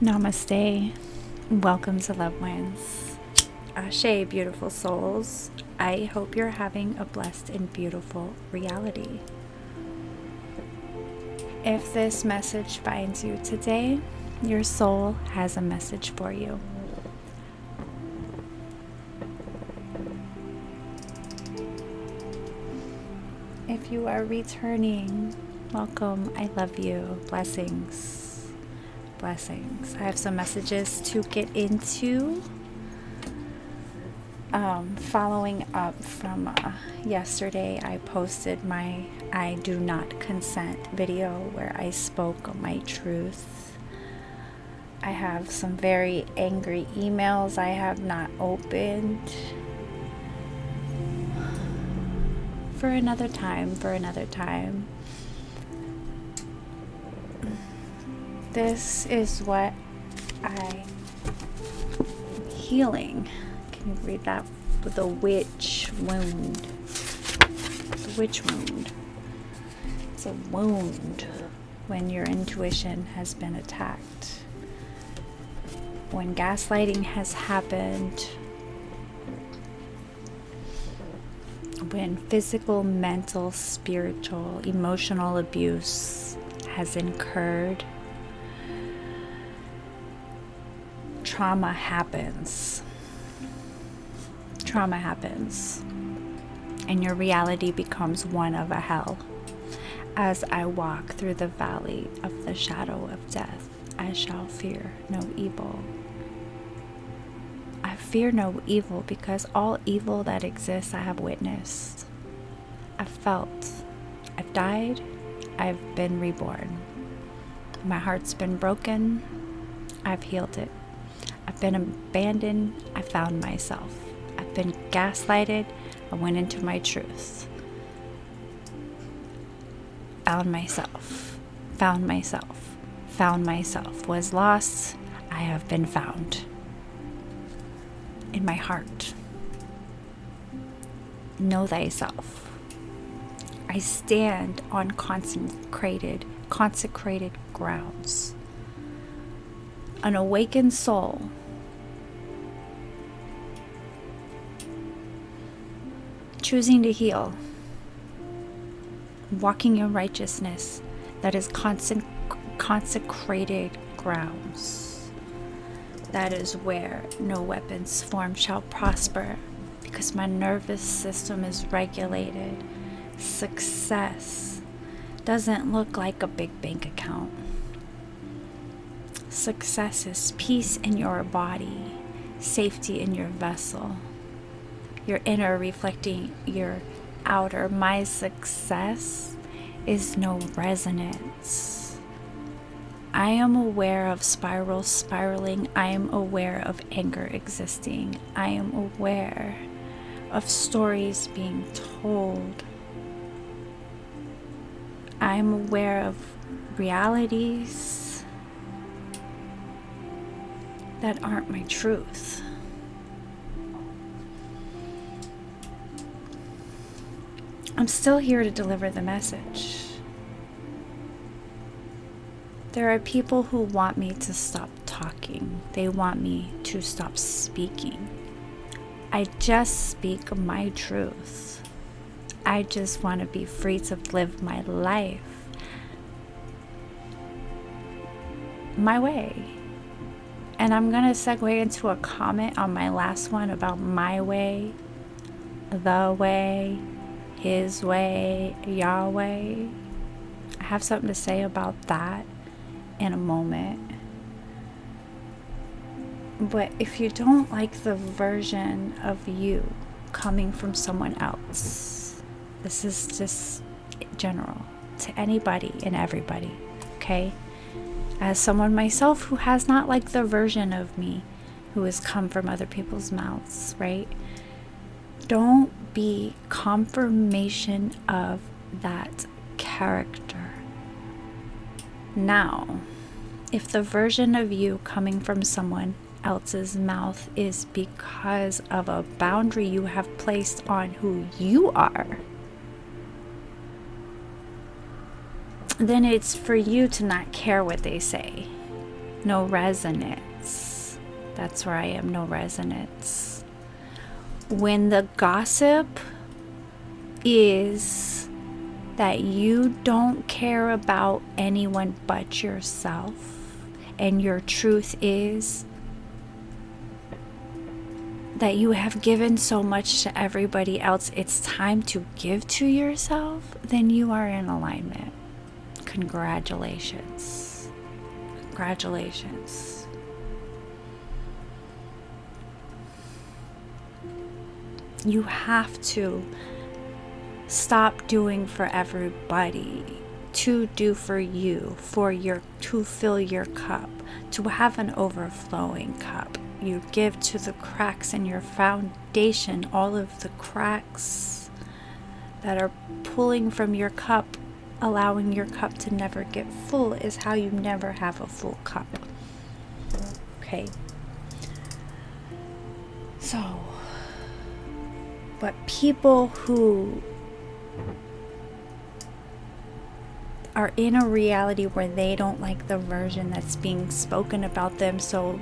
Namaste. Welcome to Love Wins. Ashe, beautiful souls. I hope you're having a blessed and beautiful reality. If this message finds you today, your soul has a message for you. If you are returning, welcome. I love you. Blessings. Blessings. I have some messages to get into. Following up from yesterday, I posted my I Do Not Consent video where I spoke my truth. I have some very angry emails I have not opened. For another time. This is what I healing. Can you read that? With a witch wound. The witch wound. It's a wound when your intuition has been attacked. When gaslighting has happened. When physical, mental, spiritual, emotional abuse has incurred. Trauma happens, and your reality becomes one of a hell. As I walk through the valley of the shadow of death, I shall fear no evil. I fear no evil because all evil that exists I have witnessed. I've felt. I've died. I've been reborn. My heart's been broken. I've healed it. I've been abandoned. I found myself. I've been gaslighted. I went into my truth. Found myself. Was lost. I have been found. In my heart. Know thyself. I stand on consecrated grounds. An awakened soul. Choosing to heal. Walking in righteousness that is consecrated grounds. That is where no weapons formed shall prosper, because my nervous system is regulated. Success doesn't look like a big bank account. Success is peace in your body, safety in your vessel, your inner reflecting your outer. My success is no resonance. I am aware of spiraling. I am aware of anger existing. I am aware of stories being told. I am aware of realities that aren't my truth. I'm still here to deliver the message. There are people who want me to stop talking. They want me to stop speaking. I just speak my truth. I just want to be free to live my life my way. And I'm going to segue into a comment on my last one about my way, the way, his way, Yahweh. I have something to say about that in a moment. But if you don't like the version of you coming from someone else, this is just general to anybody and everybody, okay? As someone myself who has not liked the version of me who has come from other people's mouths, right? Don't be confirmation of that character. Now, if the version of you coming from someone else's mouth is because of a boundary you have placed on who you are, then it's for you to not care what they say. No resonance. That's where I am, no resonance. When the gossip is that you don't care about anyone but yourself, and your truth is that you have given so much to everybody else, it's time to give to yourself, then you are in alignment. Congratulations. Congratulations. You have to stop doing for everybody, to do for you, to fill your cup, to have an overflowing cup. You give to the cracks in your foundation, all of the cracks that are pulling from your cup, allowing your cup to never get full, is how you never have a full cup. Okay. So, but people who are in a reality where they don't like the version that's being spoken about them, so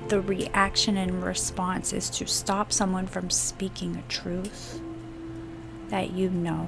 the reaction and response is to stop someone from speaking a truth that you know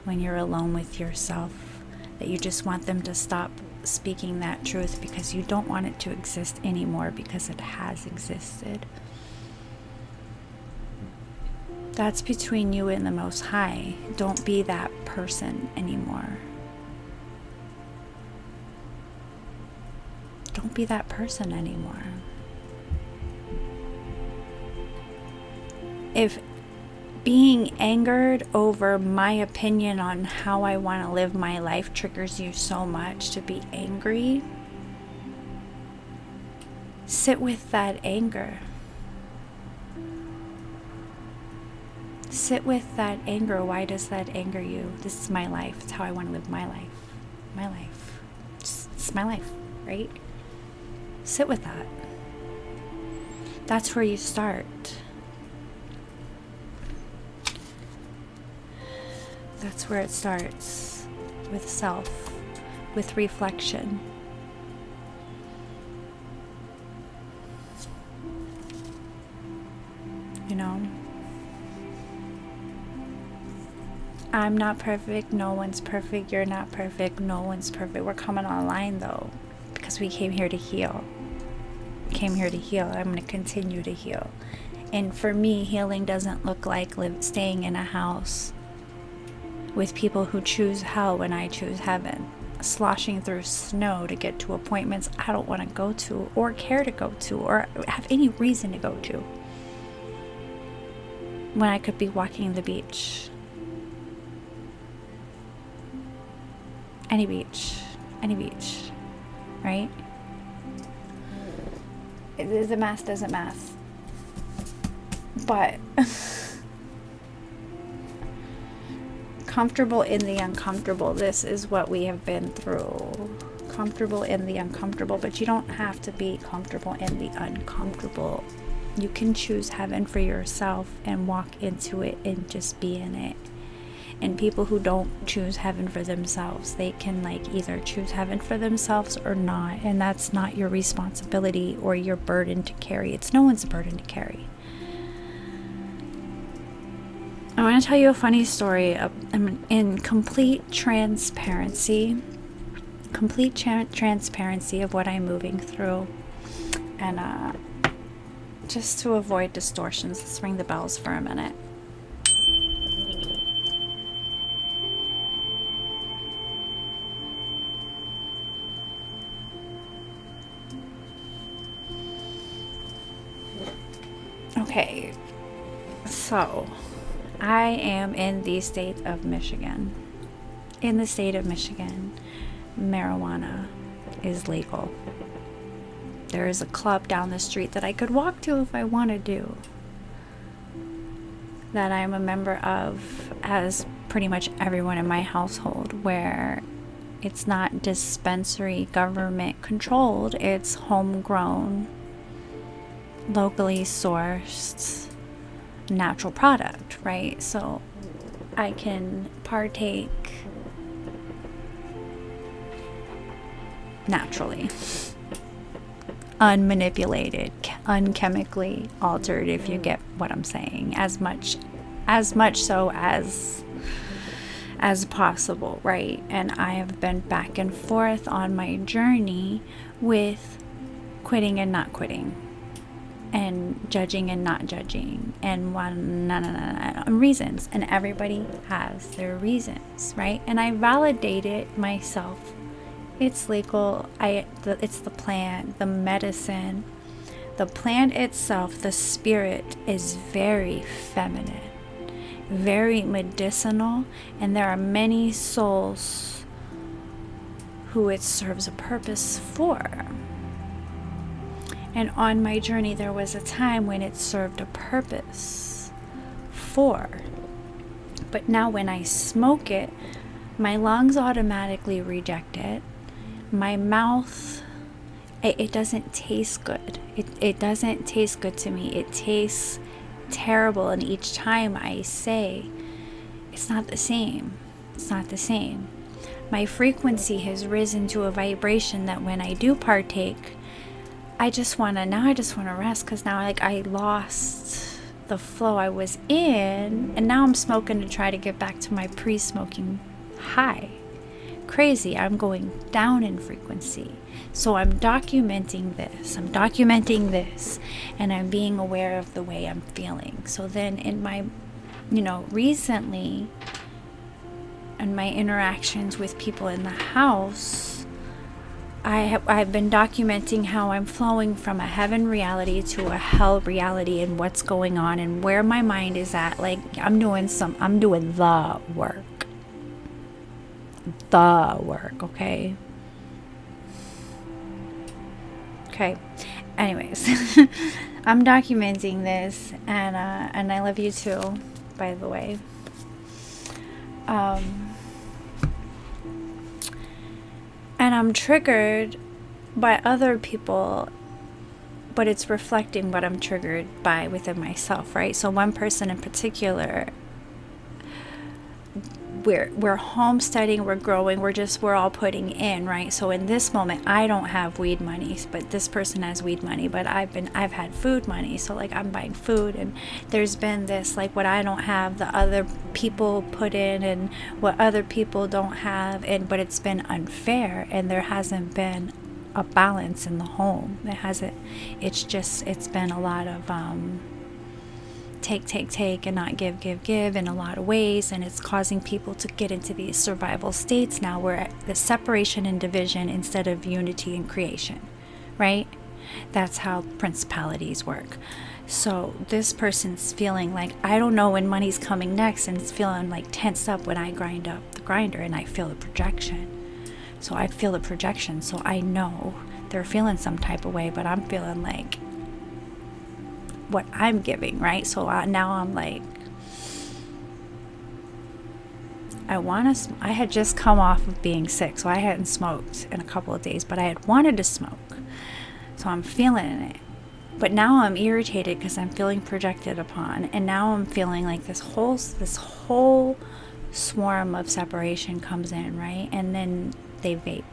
when you're alone with yourself, that you just want them to stop speaking that truth because you don't want it to exist anymore because it has existed. That's between you and the Most High. Don't be that person anymore. Don't be that person anymore. If being angered over my opinion on how I want to live my life triggers you so much to be angry, sit with that anger. Sit with that anger. Why does that anger you? This is my life. It's how I want to live my life. My life. It's my life, right? Sit with that. That's where you start. That's where it starts, with self, with reflection. You know? I'm not perfect, no one's perfect, you're not perfect, no one's perfect. We're coming online though, because we came here to heal. We came here to heal. I'm going to continue to heal. And for me, healing doesn't look like staying in a house with people who choose hell when I choose heaven, sloshing through snow to get to appointments I don't want to go to, or care to go to, or have any reason to go to, when I could be walking the beach. Any beach, right? The math doesn't math, but comfortable in the uncomfortable. This is what we have been through. Comfortable in the uncomfortable, but you don't have to be comfortable in the uncomfortable. You can choose heaven for yourself and walk into it and just be in it. And people who don't choose heaven for themselves, they can either choose heaven for themselves or not, and that's not your responsibility or your burden to carry. It's no one's burden to carry. I want to tell you a funny story in complete transparency of what I'm moving through, and just to avoid distortions, let's ring the bells for a minute. Okay, so I am in the state of Michigan. In the state of Michigan, marijuana is legal. There is a club down the street that I could walk to if I wanted to, that I'm a member of, as pretty much everyone in my household, where it's not dispensary government controlled, it's homegrown, locally sourced natural product, right? So I can partake naturally, unmanipulated, unchemically altered, if you get what I'm saying, as much so as possible, right? And I have been back and forth on my journey with quitting and not quitting, and judging and not judging, and reasons. And everybody has their reasons, right? And I validated myself. It's legal. It's the plant, the medicine. The plant itself, the spirit, is very feminine, very medicinal, and there are many souls who it serves a purpose for. And on my journey, there was a time when it served a purpose for. But now when I smoke it, my lungs automatically reject it. My mouth, it doesn't taste good. It doesn't taste good to me. It tastes terrible. And each time I say, it's not the same. It's not the same. My frequency has risen to a vibration that when I do partake, I just want to rest, because now I lost the flow I was in, and now I'm smoking to try to get back to my pre-smoking high. Crazy. I'm going down in frequency. So I'm documenting this, and I'm being aware of the way I'm feeling. So then in my, recently, in my interactions with people in the house, I've been documenting how I'm flowing from a heaven reality to a hell reality, and what's going on and where my mind is at. Like, I'm doing the work, okay? Okay. Anyways, I'm documenting this, and I love you too, by the way. And I'm triggered by other people, but it's reflecting what I'm triggered by within myself, right? So one person in particular, we're homesteading, we're growing, we're all putting in, right? So in this moment, I don't have weed money, but this person has weed money, but I've had food money. So I'm buying food, and there's been this, what I don't have, the other people put in, and what other people don't have, but it's been unfair, and there hasn't been a balance in the home. It's been a lot of take and not give in a lot of ways, and it's causing people to get into these survival states now where the separation and division instead of unity and creation, right? That's how principalities work. So this person's feeling like, I don't know when money's coming next, and it's feeling tensed up when I grind up the grinder, and I feel the projection. So I feel the projection, so I know they're feeling some type of way, but I'm feeling what I'm giving, right? So now I'm I had just come off of being sick, so I hadn't smoked in a couple of days, but I had wanted to smoke, so I'm feeling it. But now I'm irritated because I'm feeling projected upon, and now I'm feeling this whole swarm of separation comes in, right? And then they vape,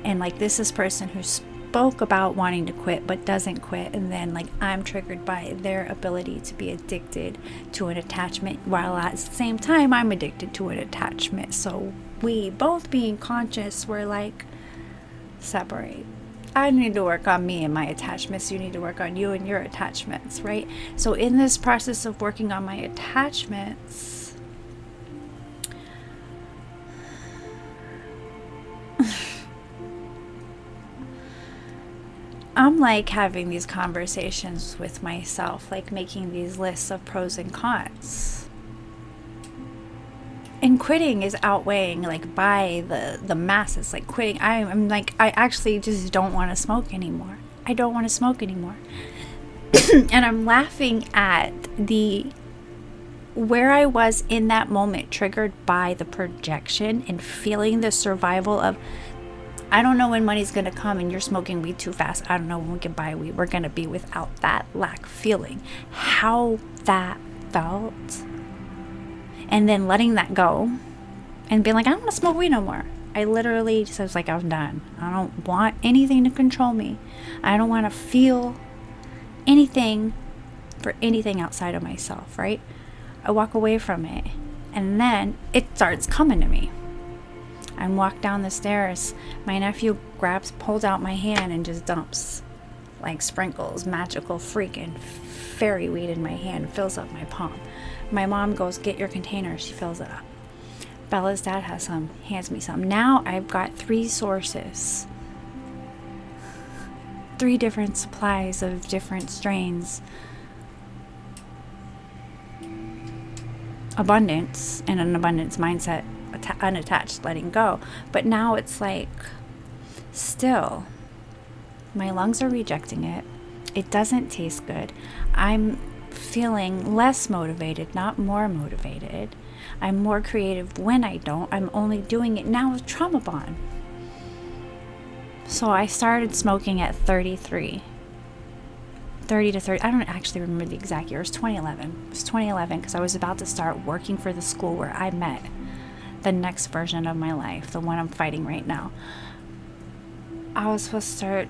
and this is person who spoke about wanting to quit but doesn't quit, and then I'm triggered by their ability to be addicted to an attachment, while at the same time I'm addicted to an attachment. So we both being conscious, we're separate. I need to work on me and my attachments, you need to work on you and your attachments, right? So in this process of working on my attachments, I'm having these conversations with myself, making these lists of pros and cons. And quitting is outweighing by the masses. Quitting, I'm I actually just don't want to smoke anymore. I don't want to smoke anymore. And I'm laughing at where I was in that moment, triggered by the projection and feeling the survival of, I don't know when money's going to come, and you're smoking weed too fast. I don't know when we can buy weed. We're going to be without that lack feeling. How that felt. And then letting that go and being I don't want to smoke weed no more. I literally just was like, I'm done. I don't want anything to control me. I don't want to feel anything for anything outside of myself, right? I walk away from it, and then it starts coming to me. I walk down the stairs. My nephew pulls out my hand and just dumps like sprinkles, magical freaking fairy weed in my hand, fills up my palm. My mom goes, get your container. She fills it up. Bella's dad has some, hands me some. Now I've got 3 sources, 3 different supplies of different strains. Abundance and an abundance mindset, unattached, letting go. But now it's like, still, my lungs are rejecting it. It doesn't taste good. I'm feeling less motivated, not more motivated. I'm more creative when I don't. I'm only doing it now with Trauma Bond. So I started smoking at 33. 30 to 30. I don't actually remember the exact year. It was 2011. It was 2011 because I was about to start working for the school where I met the next version of my life, the one I'm fighting right now. I was supposed to start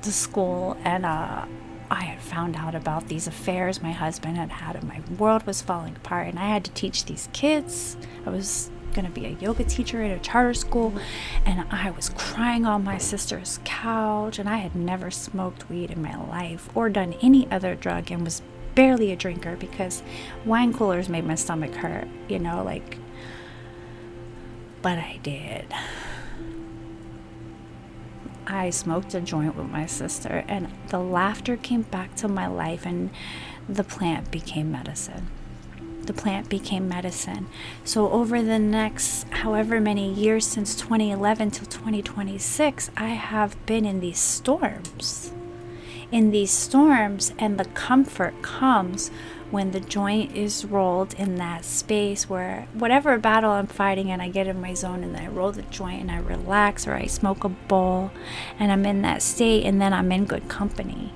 the school, and I had found out about these affairs my husband had, and my world was falling apart, and I had to teach these kids. I was going to be a yoga teacher at a charter school, and I was crying on my sister's couch, and I had never smoked weed in my life or done any other drug, and was barely a drinker because wine coolers made my stomach hurt, but I did. I smoked a joint with my sister, and the laughter came back to my life, and the plant became medicine. The plant became medicine. So over the next however many years, since 2011 till 2026, I have been in these storms. And the comfort comes when the joint is rolled in that space where whatever battle I'm fighting, and I get in my zone, and then I roll the joint and I relax, or I smoke a bowl, and I'm in that state, and then I'm in good company.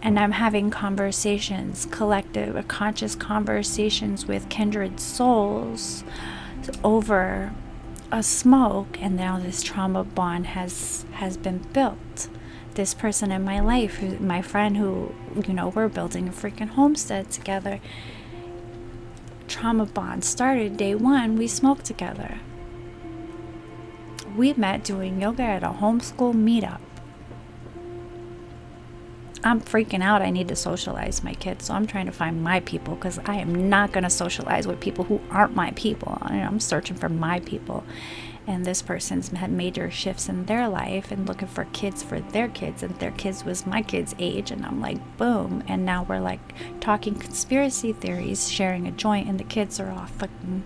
And I'm having conversations, collective or conscious conversations with kindred souls over a smoke, and now this trauma bond has been built. This person in my life, my friend who, we're building a freaking homestead together. Trauma bond started day 1. We smoked together. We met doing yoga at a homeschool meetup. I'm freaking out. I need to socialize my kids, so I'm trying to find my people, because I am not going to socialize with people who aren't my people. I'm searching for my people. And this person's had major shifts in their life and looking for kids for their kids, and their kids was my kids' age, and I'm like, boom. And now we're like talking conspiracy theories, sharing a joint, and the kids are all fucking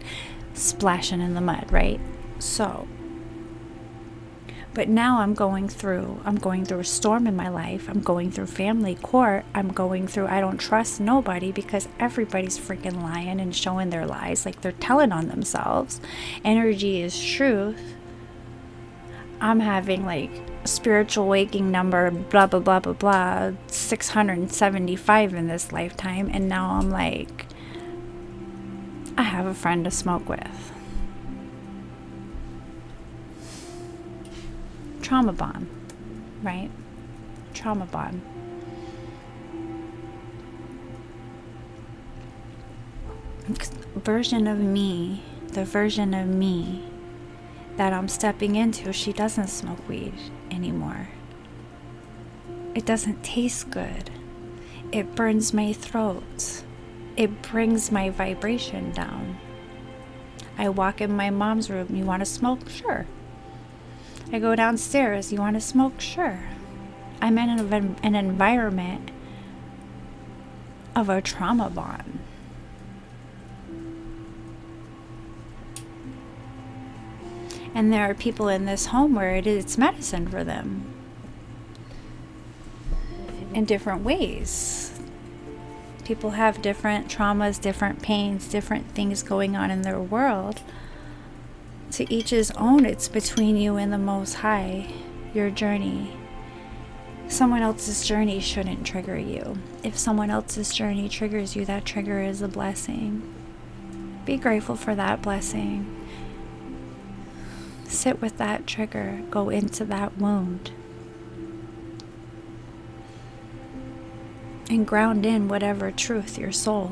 splashing in the mud, right? So, but now I'm going through a storm in my life. I'm going through family court. I don't trust nobody, because everybody's freaking lying and showing their lies, like they're telling on themselves. Energy is truth. I'm having like spiritual waking number, blah, blah, blah, blah, blah, 675 in this lifetime. And now I'm like, I have a friend to smoke with. Trauma bond, right? Trauma bond. The version of me that I'm stepping into, she doesn't smoke weed anymore. It doesn't taste good. It burns my throat. It brings my vibration down. I walk in my mom's room. You want to smoke? Sure. I go downstairs. You want to smoke? Sure. I'm in an environment of a trauma bond. And there are people in this home where it's medicine for them in different ways. People have different traumas, different pains, different things going on in their world. To each his own. It's between you and the Most High, your journey. Someone else's journey shouldn't trigger you. If someone else's journey triggers you, that trigger is a blessing. Be grateful for that blessing. Sit with that trigger. Go into that wound. And ground in whatever truth your soul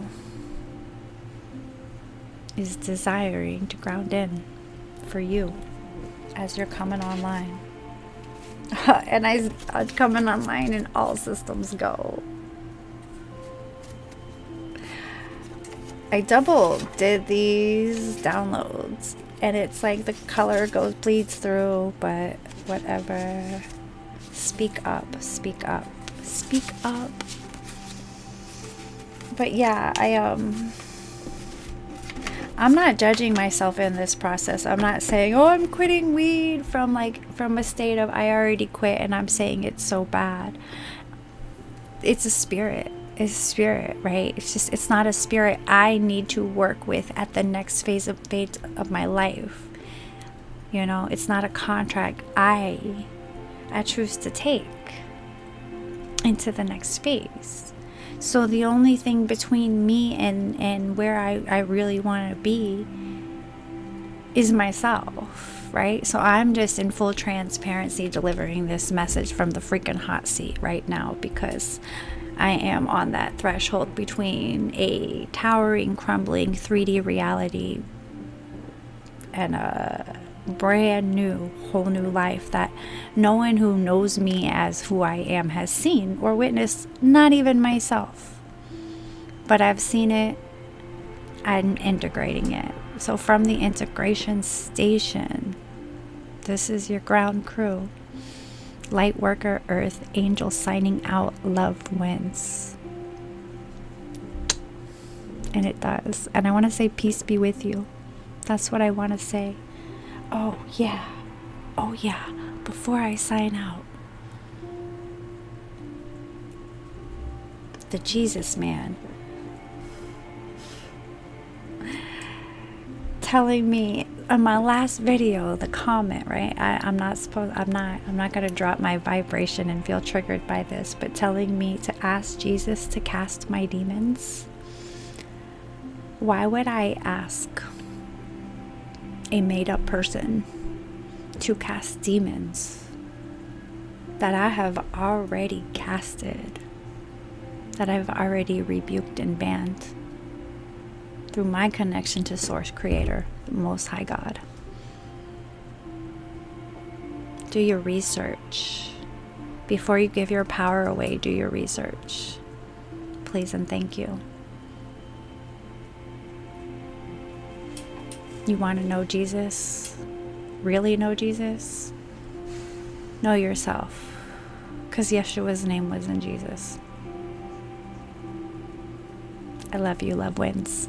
is desiring to ground in for you as you're coming online. And I'm coming online and all systems go. I double did these downloads and it's like the color bleeds through, but whatever. Speak up, speak up, speak up. But yeah, I'm not judging myself in this process. I'm not saying, oh, I'm quitting weed from a state of I already quit and I'm saying it's so bad. It's a spirit. It's a spirit, right? It's not a spirit I need to work with at the next phase of my life. You know, it's not a contract I choose to take into the next phase. So the only thing between me and where I really want to be is myself, right? So I'm just in full transparency delivering this message from the freaking hot seat right now, because I am on that threshold between a towering, crumbling 3D reality and a brand new, whole new life that no one who knows me as who I am has seen or witnessed, not even myself. But I've seen it, I'm integrating it. So from the integration station, this is your ground crew. Light worker, earth, angel signing out, love wins. And it does. And I want to say peace be with you. That's what I want to say. Oh yeah, before I sign out, the Jesus man telling me on my last video, the comment, right? I'm not gonna drop my vibration and feel triggered by this, but telling me to ask Jesus to cast my demons. Why would I ask a made-up person to cast demons that I have already casted, that I've already rebuked and banned through my connection to Source Creator, the Most High God? Do your research. Before you give your power away, do your research. Please and thank you. You want to know Jesus? Really know Jesus? Know yourself. Because Yeshua's name was in Jesus. I love you. Love wins.